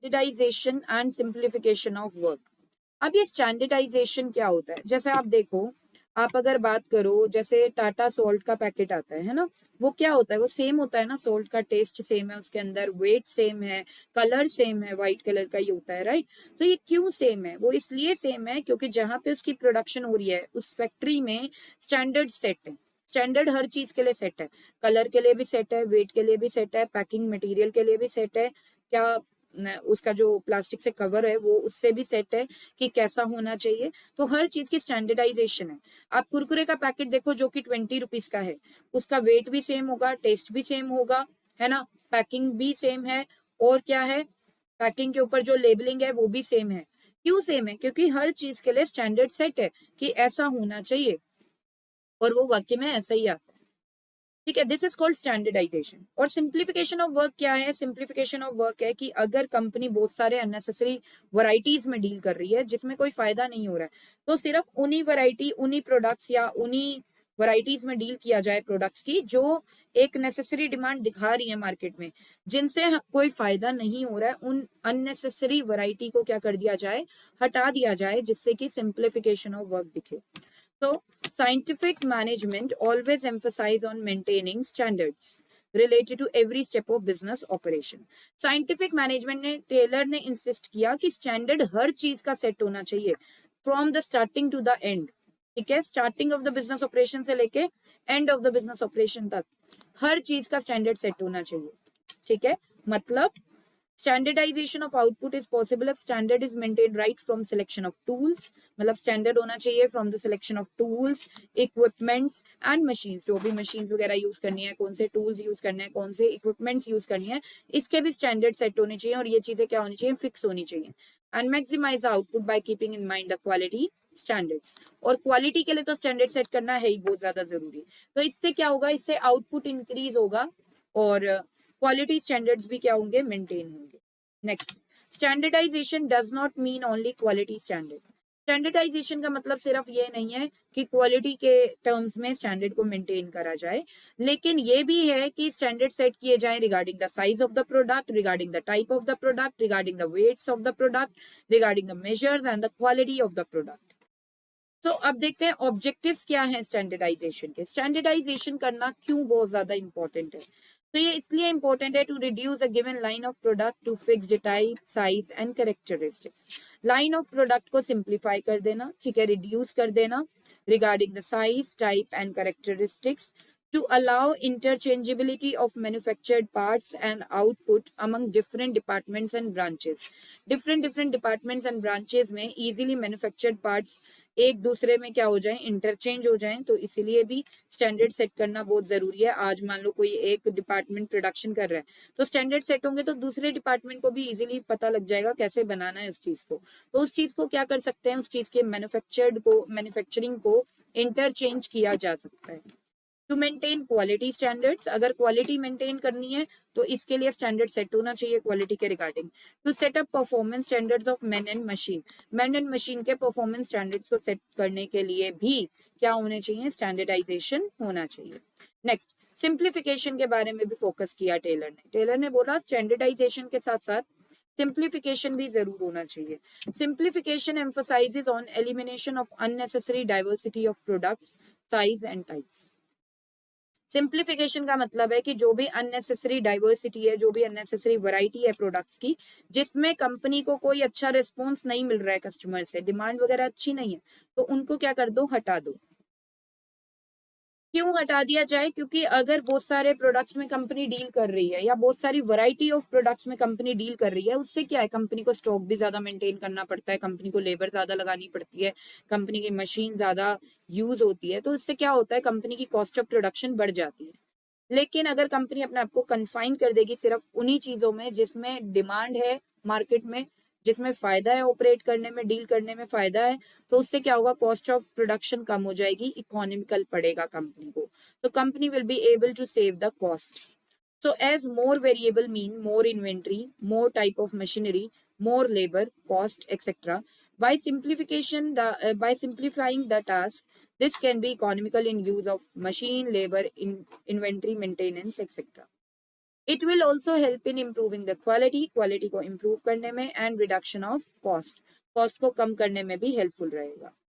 Standardisation and simplification of work. अब ये standardisation क्या होता है, जैसे आप देखो, आप अगर बात करो, जैसे टाटा सोल्ट का पैकेट आता है ना, वो क्या होता है, वो सेम होता है ना, सोल्ट का टेस्ट सेम है, उसके अंदर वेट सेम है, कलर सेम है, व्हाइट कलर का ही होता है, राइट। तो ये क्यों सेम है, वो इसलिए सेम है क्योंकि जहां पे उसकी प्रोडक्शन हो रही है उस फैक्ट्री में स्टैंडर्ड सेट है। स्टैंडर्ड हर चीज के लिए सेट है, कलर के लिए भी सेट है, वेट के लिए भी सेट है, पैकिंग मटेरियल के लिए भी सेट है, क्या उसका जो प्लास्टिक से कवर है वो उससे भी सेट है कि कैसा होना चाहिए। तो हर चीज की स्टैंडर्डाइजेशन है। आप कुरकुरे का पैकेट देखो जो कि 20 रुपीज का है, उसका वेट भी सेम होगा, टेस्ट भी सेम होगा, है ना, पैकिंग भी सेम है, और क्या है, पैकिंग के ऊपर जो लेबलिंग है वो भी सेम है। क्यों सेम है, क्योंकि हर चीज के लिए स्टैंडर्ड सेट है कि ऐसा होना चाहिए, और वो वाकई में ऐसा ही आता है। ठीक है, दिस इज कॉल्ड स्टैंडर्डाइजेशन। और सिंप्लीफिकेशन ऑफ वर्क क्या है, सिंप्लीफिकेशन ऑफ वर्क है कि अगर कंपनी बहुत सारे अननेसेसरी वैरायटीज में डील कर रही है जिसमें कोई फायदा नहीं हो रहा है, तो सिर्फ उन्हीं वैरायटी, उन्हीं प्रोडक्ट्स या उन्हीं वैरायटीज में डील किया जाए प्रोडक्ट्स की जो एक नेसेसरी डिमांड दिखा रही है मार्केट में, जिनसे कोई फायदा नहीं हो रहा है, उन अननेसेसरी वैरायटी को क्या कर दिया जाए, हटा दिया जाए, जिससे कि सिंप्लीफिकेशन ऑफ वर्क दिखे। So, scientific management always emphasize on maintaining standards related to every step of business operation. Scientific management ने टेलर ने इंसिस्ट किया कि स्टैंडर्ड हर चीज का सेट होना चाहिए from the starting to the end. ठीक है, starting of the business operation से लेके end of the business operation तक हर चीज का स्टैंडर्ड सेट होना चाहिए। ठीक है, मतलब standardisation of output is possible if standard is maintained right from selection of tools। मतलब स्टैंडर्ड होना चाहिए from the selection of tools, equipments and machines. जो भी मशीन्स वगैरह यूज करनी है, कौन से टूल्स यूज करने हैं, कौन से इक्विपमेंट्स यूज करनी है, इसके भी स्टैंडर्ड सेट होने चाहिए, और ये चीजें क्या होनी चाहिए, फिक्स होनी चाहिए। And maximise output by keeping in mind the quality standards. और क्वालिटी के लिए तो स्टैंडर्ड सेट करना है ही बहुत ज्यादा जरूरी। तो इससे क्या होगा, इससे आउटपुट इंक्रीज होगा और क्वालिटी स्टैंडर्ड्स भी क्या होंगे, मेंटेन होंगे। Next, standardisation does not mean only quality standard. Standardisation का मतलब सिर्फ ये नहीं है कि क्वालिटी के टर्म्स में स्टैंडर्ड को मेंटेन करा जाए, लेकिन ये भी है कि स्टैंडर्ड सेट किए जाए regarding the size of the product, regarding the type of the product, regarding the weights of the product, regarding the measures and the quality of the product. तो अब देखते हैं ऑब्जेक्टिव्स क्या हैं स्टैंडर्डाइजेशन के। Standardisation करना क्यों बहुत ज्यादा इंपॉर्टेंट है, तो ये इसलिए इंपॉर्टेंट है to reduce a given line of product to fixed type, size and characteristics. Line of product को सिंप्लीफाई कर देना, ठीक है, रिड्यूस कर देना regarding the size, type and characteristics, to allow interchangeability of manufactured parts and output among different departments and branches। different departments and branches में easily manufactured parts एक दूसरे में क्या हो जाए, इंटरचेंज हो जाए, तो इसीलिए भी स्टैंडर्ड सेट करना बहुत जरूरी है। आज मान लो कोई एक डिपार्टमेंट प्रोडक्शन कर रहा है, तो स्टैंडर्ड सेट होंगे तो दूसरे डिपार्टमेंट को भी इजीली पता लग जाएगा कैसे बनाना है उस चीज को। तो उस चीज को क्या कर सकते हैं, उस चीज के मैन्युफैक्चरिंग को इंटरचेंज किया जा सकता है। टू मेंटेन क्वालिटी स्टैंडर्ड्स, अगर क्वालिटी मेंटेन करनी है तो इसके लिए स्टैंडर्ड सेट होना चाहिए क्वालिटी के regarding. To set up performance standards of man and machine, man and machine के परफॉर्मेंस स्टैंडर्ड्स को सेट करने के लिए भी क्या होने चाहिए, स्टैंडर्डाइजेशन होना चाहिए। नेक्स्ट, सिंप्लीफिकेशन के बारे में भी फोकस किया टेलर ने। टेलर ने बोला स्टैंडर्डाइजेशन के साथ साथ सिंप्लीफिकेशन भी जरूर होना चाहिए। Simplification emphasises on elimination of unnecessary diversity of products, size and types. Simplification का मतलब है कि जो भी अननेसेसरी डाइवर्सिटी है, जो भी अननेसेसरी वैरायटी है प्रोडक्ट्स की, जिसमें कंपनी को कोई अच्छा रिस्पॉन्स नहीं मिल रहा है कस्टमर से, डिमांड वगैरह अच्छी नहीं है, तो उनको क्या कर दो, हटा दो। क्यों हटा दिया जाए, क्योंकि अगर बहुत सारे प्रोडक्ट्स में कंपनी डील कर रही है या बहुत सारी वैरायटी ऑफ प्रोडक्ट्स में कंपनी डील कर रही है, उससे क्या है, कंपनी को स्टॉक भी ज्यादा मेंटेन करना पड़ता है, कंपनी को लेबर ज्यादा लगानी पड़ती है, कंपनी की मशीन ज्यादा यूज होती है, तो इससे क्या होता है, कंपनी की कॉस्ट ऑफ प्रोडक्शन बढ़ जाती है। लेकिन अगर कंपनी अपने आप को कन्फाइन कर देगी सिर्फ उन्हीं चीजों में जिसमें डिमांड है मार्केट में, जिसमें फायदा है, ऑपरेट करने में, डील करने में फायदा है, तो उससे क्या होगा, कॉस्ट ऑफ प्रोडक्शन कम हो जाएगी, इकोनॉमिकल पड़ेगा कंपनी को, तो company will be able to save the cost. So as more variable mean more inventory, more type of machinery, more labor, cost, etc. By simplifying the task, this can be economical in use of machine, labor, inventory, maintenance, etc. It will also help in improving the quality, quality को improve करने में, and reduction of cost, cost को कम करने में भी helpful रहेगा।